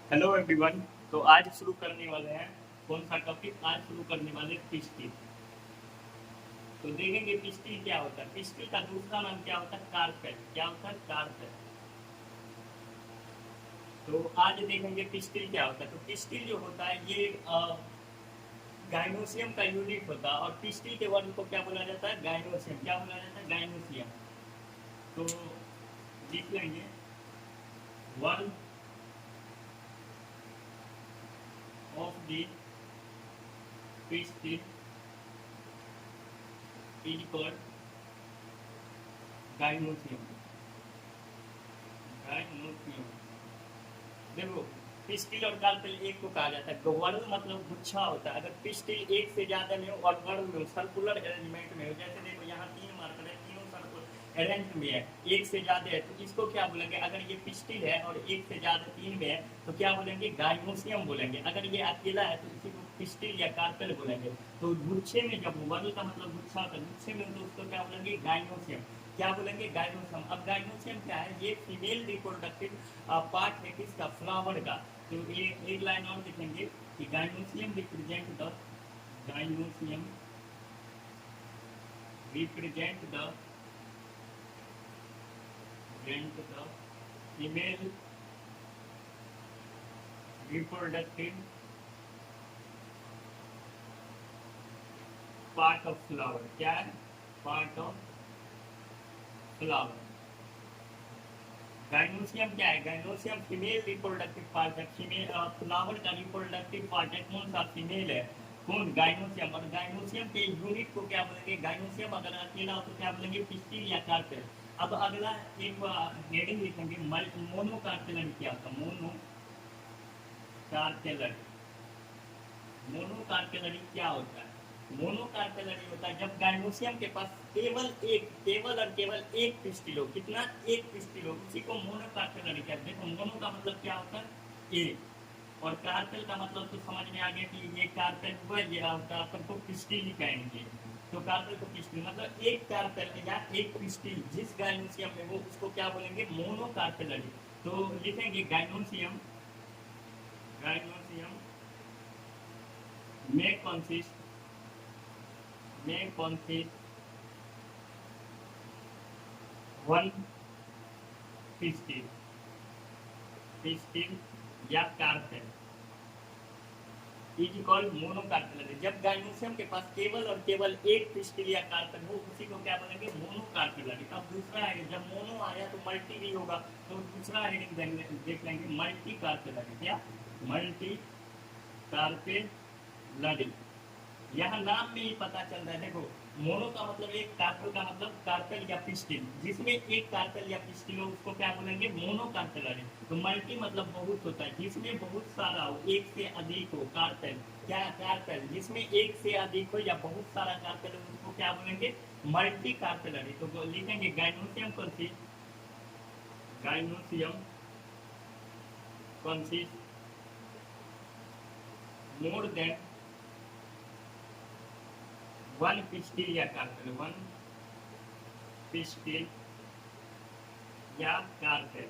Hello everyone. तो आज शुरू करने वाले हैं कौन सा टॉपिक? आज शुरू करने वाले पिस्टिल। तो देखेंगे पिस्टिल क्या होता है। पिस्टिल का दूसरा नाम क्या होता है? कारपेल। क्या होता है? कारपेल। तो आज देखेंगे पिस्टिल क्या होता है। तो पिस्टिल जो होता है ये गाइनोसियम का यूनिट होता है, और पिस्टिल के वर्ग को क्या बोला जाता है? गाइनोसियम। क्या बोला जाता है? गाइनोसियम। तो लिख लेंगे वर्ग of the pistil is called gynoecium. Gynoecium. देखो, पिस्टिल और कार्पेल एक को कहा जाता है। गवर्न मतलब गुच्छा होता है। अगर पिस्टिल एक से ज्यादा में हो और वर्ग में हो, सर्कुलर अरेंजमेंट में हो, जैसे देखो यहाँ तीन मार्कर है, तीनों सर्कुलर अरेंज में है, एक से ज्यादा है, तो इसको क्या बोलेंगे? अगर ये पिस्टिल है और एक से ज्यादा तीन में है तो क्या बोलेंगे? गाइनोसियम बोलेंगे। अगर ये अकेला है तो इसी को पिस्टिल या कार्पेल बोलेंगे। तो गुच्छे में जब वर्ग का मतलब गुच्छा होता है, गुच्छे में तो उसको क्या बोलेंगे? गाइनोसियम। क्या बोलेंगे? गाइनोसियम। अब गाइनोसियम क्या है? ये फीमेल रिप्रोडक्टिव पार्ट है किसका? फ्लावर का। तो ये एक लाइन और लिखेंगे कि gynoecium represent the gynoecium represent the female reproductive part of flower. क्या है? Part of flower. गाइनोसियम क्या है? गाइनोसियम फीमेल रिप्रोडक्टिव पार्ट है। फीमेल फ्लावर का रिप्रोडक्टिव पार्ट है। कौन सा? फीमेल है। कौन? गाइनोसियम। और गाइनोसियम के यूनिट को क्या बोलेंगे? गाइनोसियम अगर अकेला हो तो क्या बोलेंगे? पिस्टिल या कार्पेल। अब अगला एक हेडिंग लिखेंगे, मोनोकार्पेलन। क्या होता? मोनो कार्पेलन। मोनोकार्पेलरी क्या होता है? मोनोकार्पेलरी होता है जब गाइनोसियम के पास केवल और केवल एक पिस्टिल हो। कितना? एक पिस्टिल हो, उसी को मोनोकार्पेलरी कहते हैं। देखो, मोनो का मतलब क्या होता है? एक। और कार्पेल का मतलब तो समझ में आ गया कि ये कार्पेल हुआ, ये कार्पेल को पिस्टिल ही कहेंगे। तो कार्पेल को पिस्टिल मतलब एक कार्पेल या एक पिस्टिल जिस गाइनोसियम में हो उसको क्या बोलेंगे? मोनोकार्पेलरी। तो लिखेंगे गाइनोसियम। गाइनोसियम में consist वन pistil या कार्पेल इज कॉल्ड मोनोकार्पेलरी। जब गाइनोसियम के पास केवल और केवल एक पिस्टिल या कार्पेल हो उसी को क्या बोलेंगे? मोनोकार्पेलरी। अब दूसरा है, जब मोनो आया तो मल्टी भी होगा, तो दूसरा हेडिंग देख लेंगे, मल्टी कार्पेलरी। क्या? Multi carpellary. यहाँ नाम में ही पता चल रहा है। देखो, मोनो का मतलब एक, कार्पेल का मतलब कार्पेल या पिस्टिल। जिसमें एक कार्पेल या पिस्टिल हो उसको क्या बोलेंगे? Mono carpellary. तो मल्टी मतलब बहुत होता है, जिसमें बहुत सारा हो, एक से अधिक हो। कार्पेल क्या? कार्पेल जिसमें एक से अधिक हो या बहुत सारा कार्पेल हो उसको क्या बोलेंगे? Multi carpellary. तो लिखेंगे गाइनोसियम कंसिस्ट, गाइनोसियम कंसिस्ट मोर देन वन पिस्टिल या कार्पेल। वन पिस्टिल या कार्पेल।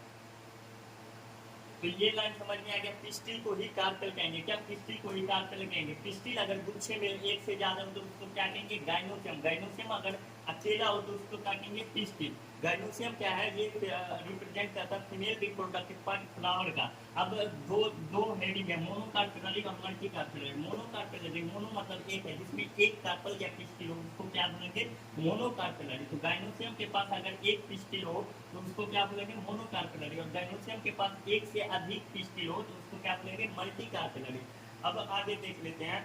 तो ये लाइन समझ में आ गया। पिस्टिल को ही कार्पेल कहेंगे। क्या? पिस्टिल को ही कार्पेल कहेंगे। पिस्टिल अगर गुच्छे में एक से ज्यादा हो तो उसको क्या कहेंगे? गाइनोसियम। गाइनोसियम अगर अकेला हो तो उसको क्या कहेंगे? पिस्टिल। गाइनोसियम क्या है? ये रिप्रेजेंट करता है फीमेल रिप्रोडक्टिव पार्ट फ्लावर का। अब दो दो हेडिंग है, मोनोकार्पेलरी और मल्टीकार्पेलरी। मोनोकार्पेलरी, मोनो मतलब एक है, जिसमें एक कार्पेल या पिस्टिल हो उसको क्या बोलेंगे? मोनोकार्पेलरी। तो गाइनोसियम के पास अगर एक पिस्टिल हो तो उसको क्या बोलेंगे? मोनोकार्पेलरी। और डायनोसियम के पास एक से अधिक पिस्टिल हो तो उसको क्या बोलेंगे? Multi carpellary. अब आगे देख लेते हैं।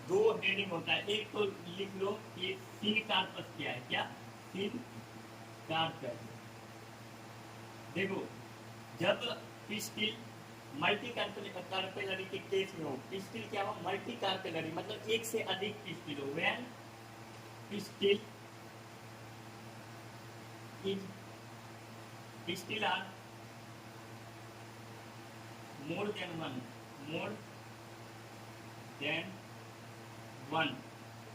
दो हेडिंग होता है, एक तो लिख लो कि सीन कार्पस क्या है। क्या? Syncarpous. देखो, जब पिस्टिल मल्टी कार्पेलरी के केस में हो, पिस्टिल क्या हो? मल्टी कार्पेलरी मतलब एक से अधिक पिस्टिल हो। When pistil is pistil are more than one, more than one,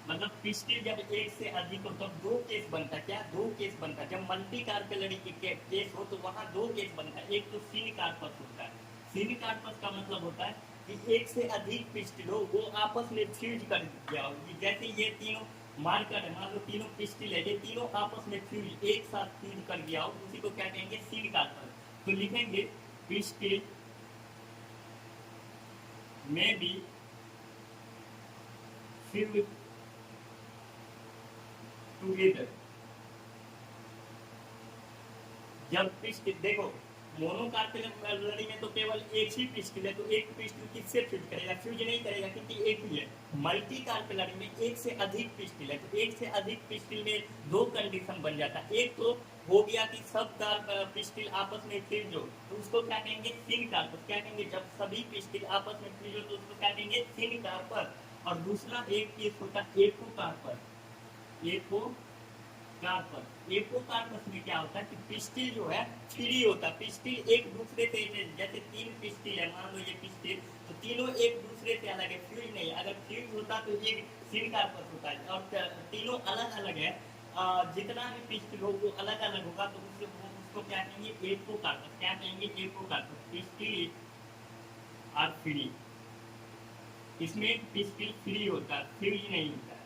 मतलब पिस्टिल जब एक से अधिक हो तब दो केस बनता है। क्या? दो केस बनता है। जब मल्टी कार्पेलरी केस हो तो वहां दो केस बनता है। एक तो सीन कार्पस होता है। सीन कार्पस का मतलब होता है कि एक से अधिक पिस्टिल हो, वो आपस में फ्यूज कर गया हो। जैसे ये तीनों मार्कर है, मान लो तीनों पिस्टिल है, ये तीनों आपस में फ्यूज एक साथ फ्यूज कर गया हो, उसी को क्या कहेंगे? Syncarpous. तो लिखेंगे पिस्टिल में भी फ्यूज टुगेदर। जब पिस्टिल देखो, मोनोकार्पेलरी में तो केवल एक ही पिस्टिल है, तो एक पिस्टिल किससे फ्यूज करेगा? फ्यूज नहीं करेगा क्योंकि एक ही है। मल्टी कार्पेलरी में एक से अधिक पिस्टिल है, तो एक से अधिक पिस्टिल में दो कंडीशन बन जाता है। एक तो हो गया कि सब पिस्टिल आपस में फ्यूज हो, तो उसको क्या कहेंगे? सिन कार्पस। क्या कहेंगे? जब सभी पिस्टिल आपस में फ्यूज हो तो उसको क्या कहेंगे? सिन कार्पस। और दूसरा एक केस होता है एको कार्पस। एको कार्पस। एपोकार्पस में क्या होता है कि पिस्टिल जो है फ्री होता है। पिस्टिल एक दूसरे से, जैसे तीन पिस्टिल है, मान लो ये पिस्टिल, तो तीनों एक दूसरे से अलग है, फ्यूज नहीं। अगर फ्यूज होता तो एक सिन कार्पस होता है, और तीनों अलग अलग है। जितना भी पिस्टिल हो वो अलग अलग होगा, तो उसको क्या कहेंगे? एपोकार्पस। क्या कहेंगे? एपोकार्पस। Pistil are free. इसमें पिस्टिल फ्री होता है, फ्यूज नहीं होता है,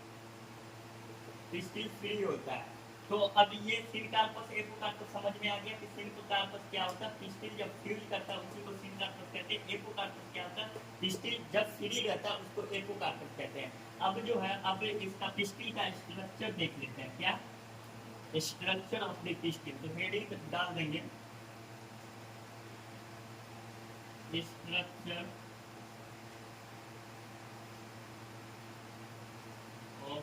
पिस्टिल फ्री होता है। तो अब ये सिनकार्पस एपोकार्पस समझ में आ गया कि सिनकोकार्पस क्या होता है? पिस्टिल जब फ्यूज करता है उसी को सिनकार्पस कहते हैं। एपोकार्पस क्या होता है? पिस्टिल जब फ्री रहता है उसको एपोकार्पस कहते हैं। अब जो है, अब इसका पिस्टिल का स्ट्रक्चर देख लेते हैं। क्या स्ट्रक्चर ऑफ द पिस्टिल? तो हेडिंग डाल देंगे स्ट्रक्चर ऑफ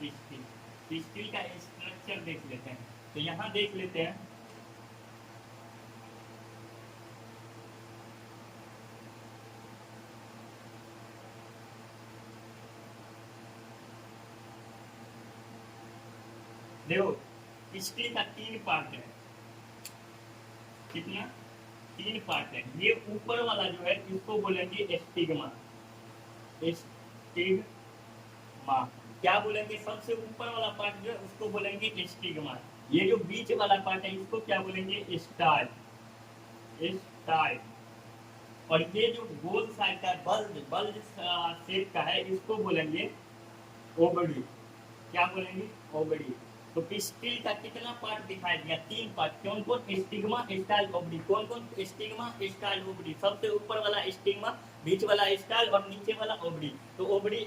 पिस्टिल। पिस्टिल का स्ट्रक्चर देख लेते हैं। तो यहाँ देख लेते हैं, देखो पिस्टिल का तीन पार्ट है। कितना? तीन पार्ट है। ये ऊपर वाला जो है इसको बोलेंगे स्टिग्मा। स्टिग्मा क्या बोलेंगे? सबसे ऊपर वाला पार्ट जो है उसको बोलेंगे स्टिग्मा। ये जो बीच वाला पार्ट है इसको क्या बोलेंगे? स्टाइल। स्टाइल। और ये जो गोल साइड का बल्ज बल्ज शेप का है इसको बोलेंगे ओवरी। क्या बोलेंगे? ओवरी। तो पिस्टिल का कितना पार्ट दिखाई दिया? तीन पार्ट। कौन कौन? Stigma, style, ovary. कौन कौन? Stigma, style, ovary. सबसे ऊपर वाला स्टिग्मा, बीच वाला स्टाइल और नीचे वाला ओवरी। तो ओवरी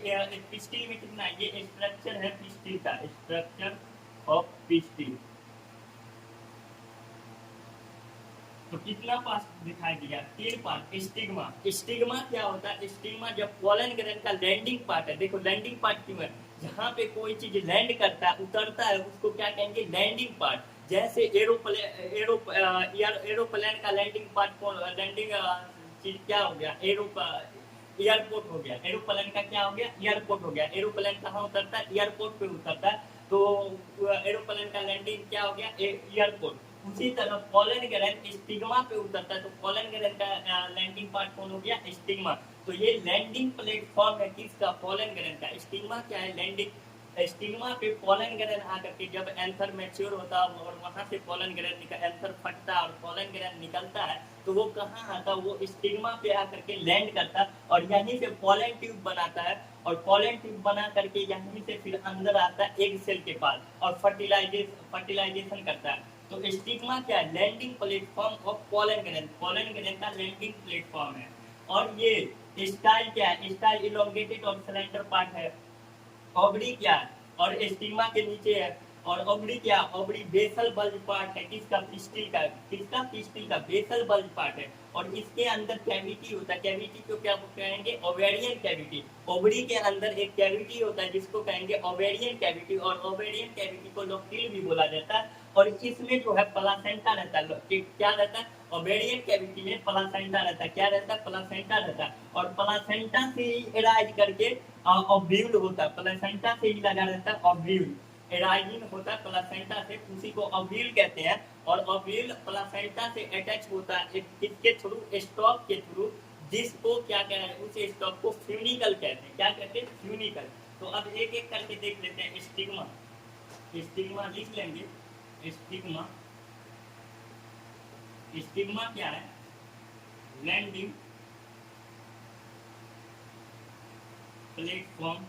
पिस्टिल में कितना? ये स्ट्रक्चर है पिस्टिल का, स्ट्रक्चर ऑफ पिस्टिल। तो कितना पार्ट दिखाई दिया? तीन पार्ट। स्टिग्मा। स्टिग्मा क्या होता है? स्टिग्मा जब पोलन ग्रेन का लैंडिंग पार्ट है। देखो लैंडिंग पार्ट क्यों है? जहां पे कोई चीज लैंड करता है, उतरता है, उसको क्या कहेंगे? Landing part. जैसे एरोप्लेन का लैंडिंग पार्ट कौन? लैंडिंग चीज क्या हो गया? एयरपोर्ट हो गया। एरोप्लेन का क्या हो गया? एयरपोर्ट हो गया। एरोप्लेन कहाँ उतरता है? एयरपोर्ट पे उतरता है। तो एरोप्लेन का लैंडिंग क्या हो गया? एयरपोर्ट। उसी तरह पोलन ग्रेन स्टिग्मा पे उतरता है, तो पोलन ग्रेन का लैंडिंग पार्ट कौन हो गया? स्टिग्मा। तो ये लैंडिंग प्लेटफॉर्म है किसका? पोलन ग्रेन का। स्टिग्मा क्या है? लैंडिंग। स्टिग्मा पे पोलन ग्रेन आकर के जब एंथर मैच्योर होता है और वहां से पोलन ग्रेन एंथर फटता है और पोलन ग्रेन निकलता है, तो वो कहाँ आता है? वो स्टिग्मा पे आकर के लैंड करता है और यहीं से पोलन ट्यूब बनाता है। और पोलन ट्यूब बना करके यहीं से फिर अंदर आता है एग सेल के पास और फर्टिलाइजेशन करता है। तो स्टिग्मा क्या है? Landing platform of pollen grain. Pollen grain का लैंडिंग प्लेटफॉर्म है। और ये स्टाइल क्या है? स्टाइल इलोंगेटेड और सिलेंडर पार्ट है। ओवरी क्या है? और स्टिग्मा के नीचे है। और ओवरी क्या? ओवरी बेसल बल्ज पार्ट है किसका? पिस्टिल का। किसका? पिस्टिल का बेसल बल्ज पार्ट है। और इसके अंदर कैविटी होता है। कैविटी को क्या कहेंगे? Ovarian cavity. ओवरी के अंदर एक कैविटी होता है जिसको कहेंगे ओवेरियन कैविटी, और ओवेरियन कैविटी को लोक्टिल भी बोला जाता है। और इसमें जो है प्लासेंटा रहता है। क्या रहता है? ओवेरियन कैविटी में प्लासेंटा रहता है। क्या रहता है? प्लासेंटा रहता है। और प्लासेंटा से ही एराइज करके ऑब्व्यूल होता है। प्लेसेंटा से ही लगा रहता है ऑब्व्यूल। एराइजिंग होता है प्लेसेंटा से, उसी को ऑब्व्यूल कहते हैं। और ऑब्व्यूल प्लेसेंटा से अटैच होता है किसके थ्रू? स्टॉक के थ्रू, जिसको क्या कह रहे हैं, उस स्टॉक को फ्यूनिकल कहते हैं। क्या कहते हैं? फ्यूनिकल। तो अब एक एक करके देख लेते हैं। स्टिग्मा, स्टिग्मा लिख लेंगे। स्टिग्मा, स्टिग्मा क्या है? Landing platform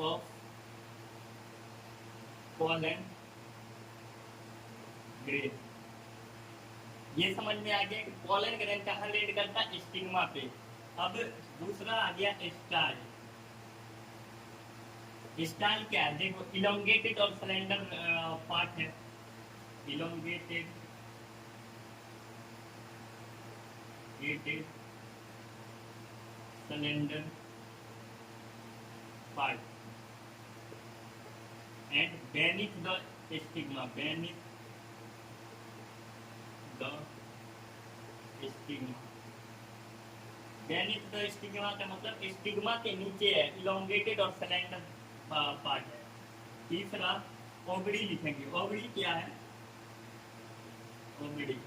of pollen grain. ये समझ में आ गया कि पोलन ग्रेन कहाँ लैंड करता है? स्टिग्मा पे। अब दूसरा आ गया स्टाइल। स्टाइल क्या है? देखो, इलोंगेटेड और सिलेंडर पार्ट है। Elongated cylinder part and beneath the stigma, beneath the stigma, beneath the stigma का मतलब स्टिग्मा के नीचे है, इलोंगेटेड और सिलेंडर पार्ट है। तीसरा ओवरी लिखेंगे। ओवरी क्या है? ओवरी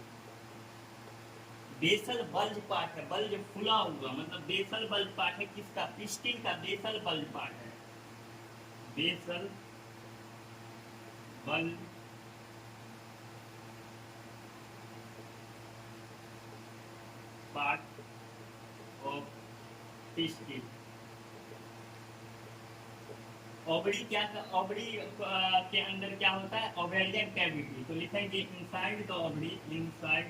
बेसल बल्ज पार्ट है, बल्ज फुला हुआ, मतलब बेसल बल्ज पार्ट है। किसका? पिस्टिल का बेसल बल्ज पार्ट है। Basal bulge part of pistil. Ovary क्या? ओवरी के अंदर क्या होता है? Ovarian cavity. तो लिखेंगे inside the ovary, inside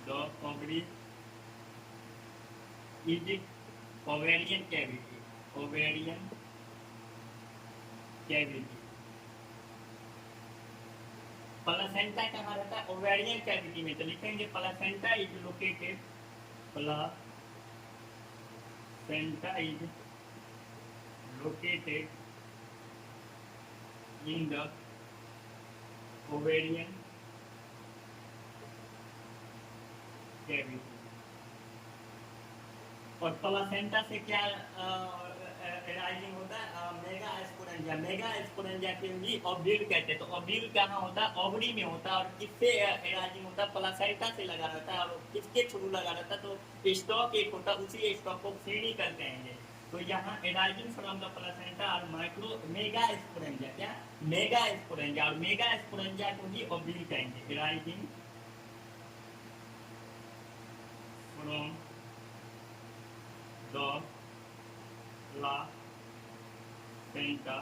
the ovary is ovarian cavity, ovarian cavity. Placenta कहाँ रहता है? ओवेरियन कैविटी में। तो लिखेंगे placenta is located, placenta is located in the ovarian cavity. और प्लासेंटा से क्या राइजिंग होता है? मेगा एस्पोरेंजिया। मेगा एस्पोरेंजिया के भी ओव्यूल कहते हैं। तो ओव्यूल कहाँ होता है? ओवरी में होता है। और किससे राइजिंग होता है? प्लासेंटा से लगा रहता है। और किसके थ्रू लगा रहता है? तो स्टॉक एक होता है, उसी स्टॉक को फ्रीडी करते हैं। तो यहाँ एराइजिंग फ्रॉम द प्लासेंटा और माइक्रो मेगा एस्पोरेंजिया। क्या? मेगा एस्पोरेंजिया। और मेगा एस्पोरेंजिया को ही ओव्यूल कहेंगे। Arising from the placenta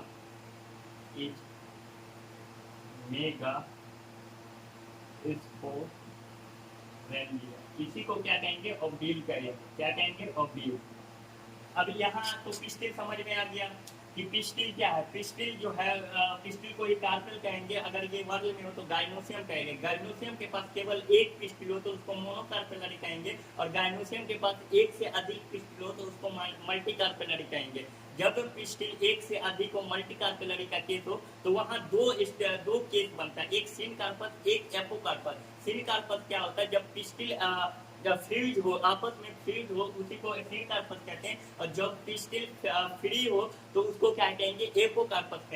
is mega sporangia। इसी को क्या कहेंगे? ओव्यूल कहेंगे। क्या कहेंगे? ओव्यूल। अब यहाँ तो पिस्टिल समझ में आ गया कि पिस्टिल क्या है। पिस्टिल जो है, पिस्टिल को ही कार्पेल कहेंगे। अगर ये वर्ग में हो तो गाइनोसियम कहेंगे। गाइनोसियम के पास केवल एक पिस्टिल हो तो उसको मोनोकार्पेलरी कहेंगे। और गाइनोसियम के पास एक से अधिक पिस्टिल हो तो उसको मल्टीकार्पेलरी कहेंगे। जब पिस्टिल एक से अधिक हो, मल्टीकार्पेलरी का केस हो, तो वहाँ दो केस बनता है, एक सिनकार्पस, एक एपोकार्पस। सिनकार्पस क्या होता है? जब पिस्टिल जब फ्रीज हो, आपस में फ्रीज हो, उसी को सिनकार्पस कहते हैं। और जब पिस्टिल फ्री हो तो उसको क्या कहेंगे? एपोकार्पस कहते हैं।